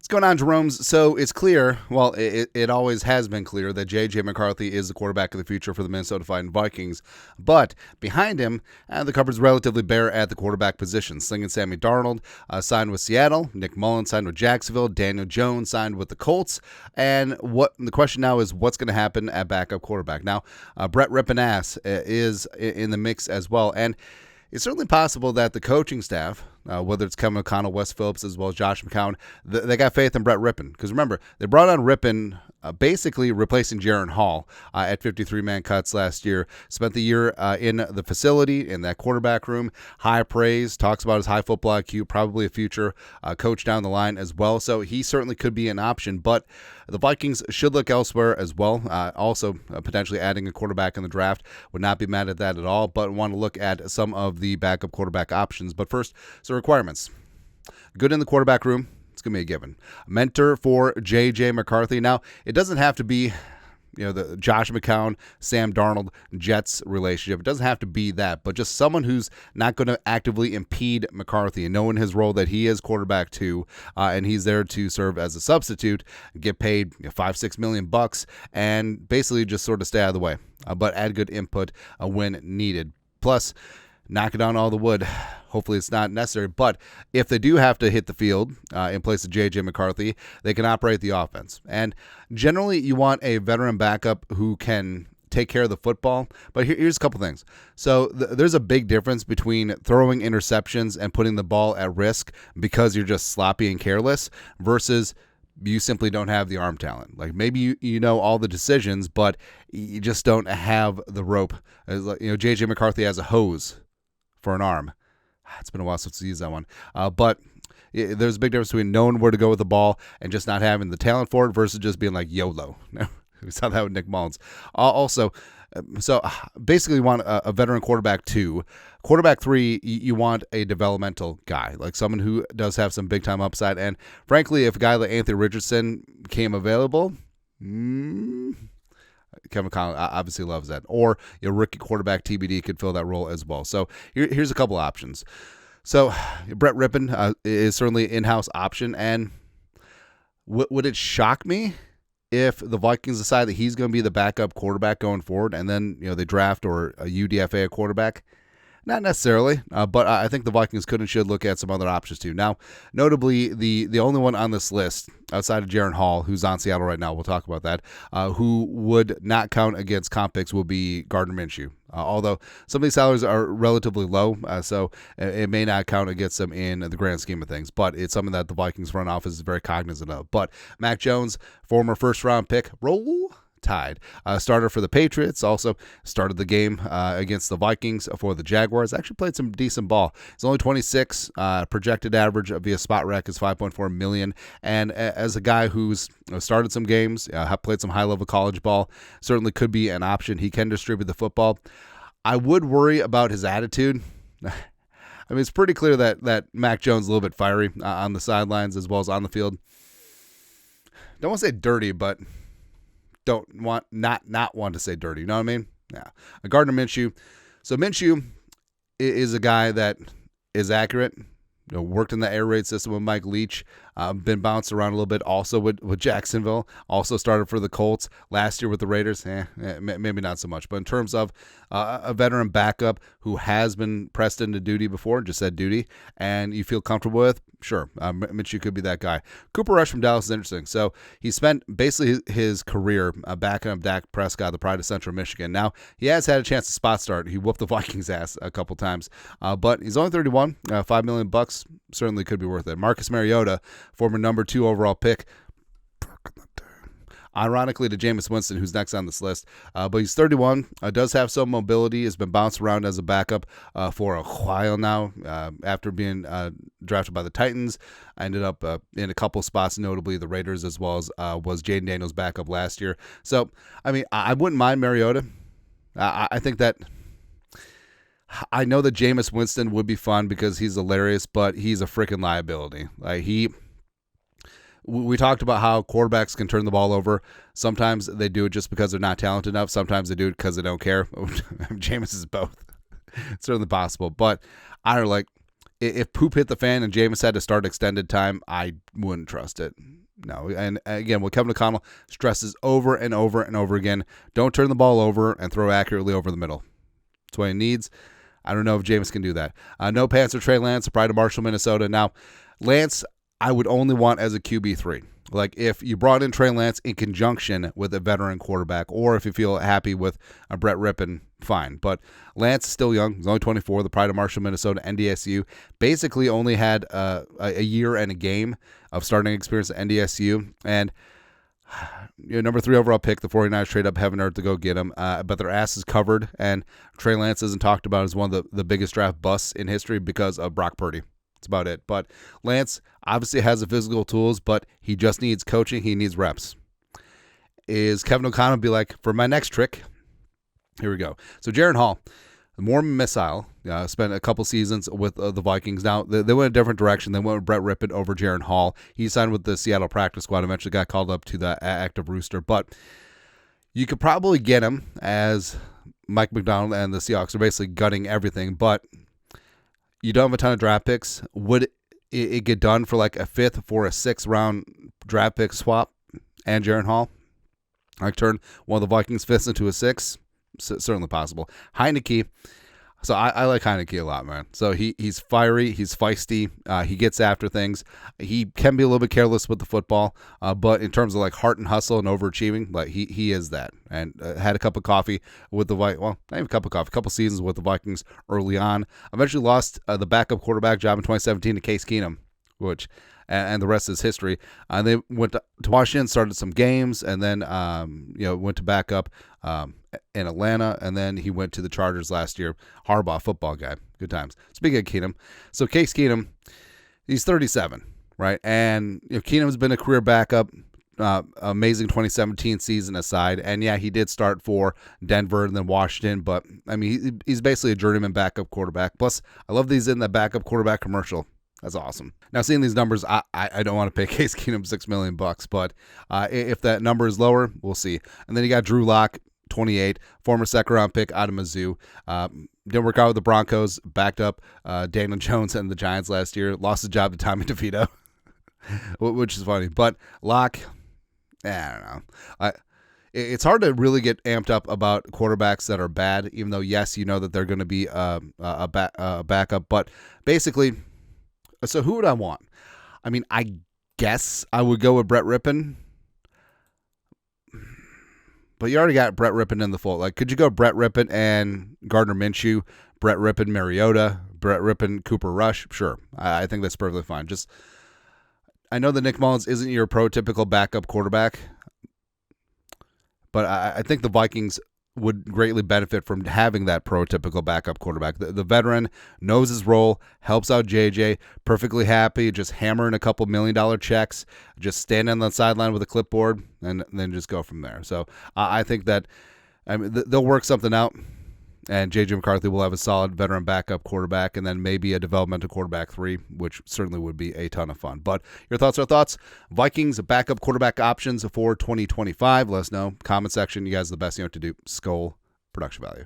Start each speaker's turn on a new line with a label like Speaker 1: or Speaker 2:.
Speaker 1: What's going on, Jerome's? So it's clear, well, it always has been clear that JJ McCarthy is the quarterback of the future for the Minnesota Vikings. But behind him, the cupboard's relatively bare at the quarterback position. Slinging Sammy Darnold signed with Seattle. Nick Mullins signed with Jacksonville. Daniel Jones signed with the Colts. And what the question now is, what's going to happen at backup quarterback? Now, Brett Rippin-Ass is in the mix as well. And it's certainly possible that the coaching staff, whether it's Kevin O'Connell, Wes Phillips, as well as Josh McCown, they got faith in Brett Rippin. Because remember, they brought on Rippin basically replacing Jaron Hall at 53-man cuts last year. Spent the year in the facility, in that quarterback room. High praise, talks about his high football IQ, probably a future coach down the line as well. So he certainly could be an option. But the Vikings should look elsewhere as well. Also, potentially adding a quarterback in the draft. Would not be mad at that at all, but want to look at some of the backup quarterback options. But first, so requirements. Good in the quarterback room. It's going to be a given. Mentor for JJ McCarthy. Now, it doesn't have to be, the Josh McCown, Sam Darnold, Jets relationship. It doesn't have to be that, but just someone who's not going to actively impede McCarthy and knowing his role that he is quarterback too, and he's there to serve as a substitute, get paid $5-6 million bucks, and basically just sort of stay out of the way, but add good input when needed. Plus, knocking down all the wood. Hopefully it's not necessary. But if they do have to hit the field in place of J.J. McCarthy, they can operate the offense. And generally, you want a veteran backup who can take care of the football. But here's a couple things. So there's a big difference between throwing interceptions and putting the ball at risk because you're just sloppy and careless versus you simply don't have the arm talent. Like maybe you know all the decisions, but you just don't have the rope. J.J. McCarthy has a hose for an arm. It's been a while since we used that one. But there's a big difference between knowing where to go with the ball and just not having the talent for it versus just being like YOLO. We saw that with Nick Mullins. So basically you want a veteran quarterback 2. Quarterback 3, you want a developmental guy, like someone who does have some big-time upside. And frankly, if a guy like Anthony Richardson came available, Kevin Conley obviously loves that. Or your rookie quarterback TBD could fill that role as well. So here's a couple options. So Brett Rippin is certainly an in-house option. And would it shock me if the Vikings decide that he's going to be the backup quarterback going forward and then they draft or a UDFA a quarterback? Not necessarily, but I think the Vikings could and should look at some other options too. Now, notably, the only one on this list outside of Jaron Hall, who's on Seattle right now, we'll talk about that, who would not count against comp picks will be Gardner Minshew. Although some of these salaries are relatively low, so it may not count against them in the grand scheme of things, but it's something that the Vikings front office is very cognizant of. But Mac Jones, former first-round pick, Roll Tide, starter for the Patriots, also started the game against the Vikings for the Jaguars. Actually played some decent ball. He's only 26. Projected average via Spot Rec is $5.4 million. And as a guy who's started some games, played some high-level college ball, certainly could be an option. He can distribute the football. I would worry about his attitude. I mean, it's pretty clear that Mac Jones is a little bit fiery on the sidelines as well as on the field. Don't want to say dirty, but don't want not want to say dirty. You know what I mean? Yeah. Gardner Minshew. So Minshew is a guy that is accurate. Worked in the air raid system with Mike Leach. Been bounced around a little bit also with Jacksonville. Also started for the Colts last year with the Raiders. Maybe not so much. But in terms of a veteran backup who has been pressed into duty before, just said duty, and you feel comfortable with, sure, Minshew could be that guy. Cooper Rush from Dallas is interesting. So he spent basically his career backing up Dak Prescott, the pride of Central Michigan. Now, he has had a chance to spot start. He whooped the Vikings' ass a couple times. But he's only 31. $5 million bucks certainly could be worth it. Marcus Mariota, former number 2 overall pick. Ironically, to Jameis Winston, who's next on this list. But he's 31, does have some mobility, has been bounced around as a backup for a while now. After being drafted by the Titans, I ended up in a couple spots, notably the Raiders, as well as was Jaden Daniels' backup last year. So, I mean, I wouldn't mind Mariota. I think that I know that Jameis Winston would be fun because he's hilarious, but he's a freaking liability. We talked about how quarterbacks can turn the ball over. Sometimes they do it just because they're not talented enough. Sometimes they do it because they don't care. Jameis is both. It's certainly possible. But I don't if poop hit the fan and Jameis had to start extended time, I wouldn't trust it. No, and again, what Kevin O'Connell stresses over and over and over again, don't turn the ball over and throw accurately over the middle. That's what he needs. I don't know if Jameis can do that. No pants for Trey Lance, pride of Marshall, Minnesota. Now, Lance, I would only want as a QB3. Like if you brought in Trey Lance in conjunction with a veteran quarterback, or if you feel happy with Brett Rippon, fine. But Lance is still young. He's only 24, the pride of Marshall, Minnesota, NDSU. Basically only had a year and a game of starting experience at NDSU. And number 3 overall pick, the 49ers trade up heaven and earth to go get him. But their ass is covered, and Trey Lance isn't talked about as one of the biggest draft busts in history because of Brock Purdy. That's about it. But Lance obviously has the physical tools, but he just needs coaching. He needs reps. Is Kevin O'Connell be like, for my next trick, here we go. So Jaron Hall, the Mormon missile, spent a couple seasons with the Vikings. Now, they went a different direction. They went with Brett Rippon over Jaron Hall. He signed with the Seattle practice squad, eventually got called up to the active rooster. But you could probably get him as Mike McDonald and the Seahawks are basically gutting everything, but you don't have a ton of draft picks. Would it get done for like a 5th for a 6th round draft pick swap and Jaron Hall? Like turn one of the Vikings 5ths into a 6th? Certainly possible. Heineke. So I like Heineke a lot, man. So he's fiery, he's feisty, he gets after things. He can be a little bit careless with the football, but in terms of like heart and hustle and overachieving, like he is that. And had a cup of coffee with the Vikings. Well, not even a cup of coffee. A couple seasons with the Vikings early on. Eventually lost the backup quarterback job in 2017 to Case Keenum, which and the rest is history. They went to Washington, started some games, and then went to backup in Atlanta, and then he went to the Chargers last year. Harbaugh, football guy, good times. Speaking of Keenum, so Case Keenum, he's 37, right? And Keenum's been a career backup. Amazing 2017 season aside, and yeah, he did start for Denver and then Washington, but I mean, he's basically a journeyman backup quarterback. Plus, I love that he's in the backup quarterback commercial. That's awesome. Now, seeing these numbers, I don't want to pay Case Keenum $6 million, but if that number is lower, we'll see. And then you got Drew Lock, 28, former second-round pick out of Mizzou. Didn't work out with the Broncos, backed up Daniel Jones and the Giants last year, lost his job to Tommy DeVito, which is funny. But Lock, I don't know. It's hard to really get amped up about quarterbacks that are bad, even though, yes, you know that they're going to be a backup. But basically, so who would I want? I mean, I guess I would go with Brett Rippon. But you already got Brett Rippon in the fold. Like, could you go Brett Rippon and Gardner Minshew, Brett Rippon, Mariota, Brett Rippon, Cooper Rush? Sure. I think that's perfectly fine. I know that Nick Mullins isn't your prototypical backup quarterback, but I think the Vikings would greatly benefit from having that prototypical backup quarterback. The veteran knows his role, helps out JJ, perfectly happy, just hammering a couple $1 million checks, just stand on the sideline with a clipboard, and then just go from there. So I think that they'll work something out, and JJ McCarthy will have a solid veteran backup quarterback, and then maybe a developmental quarterback 3, which certainly would be a ton of fun. But your thoughts are thoughts. Vikings backup quarterback options for 2025. Let us know. Comment section. You guys are the best. You know what to do. Skull production value.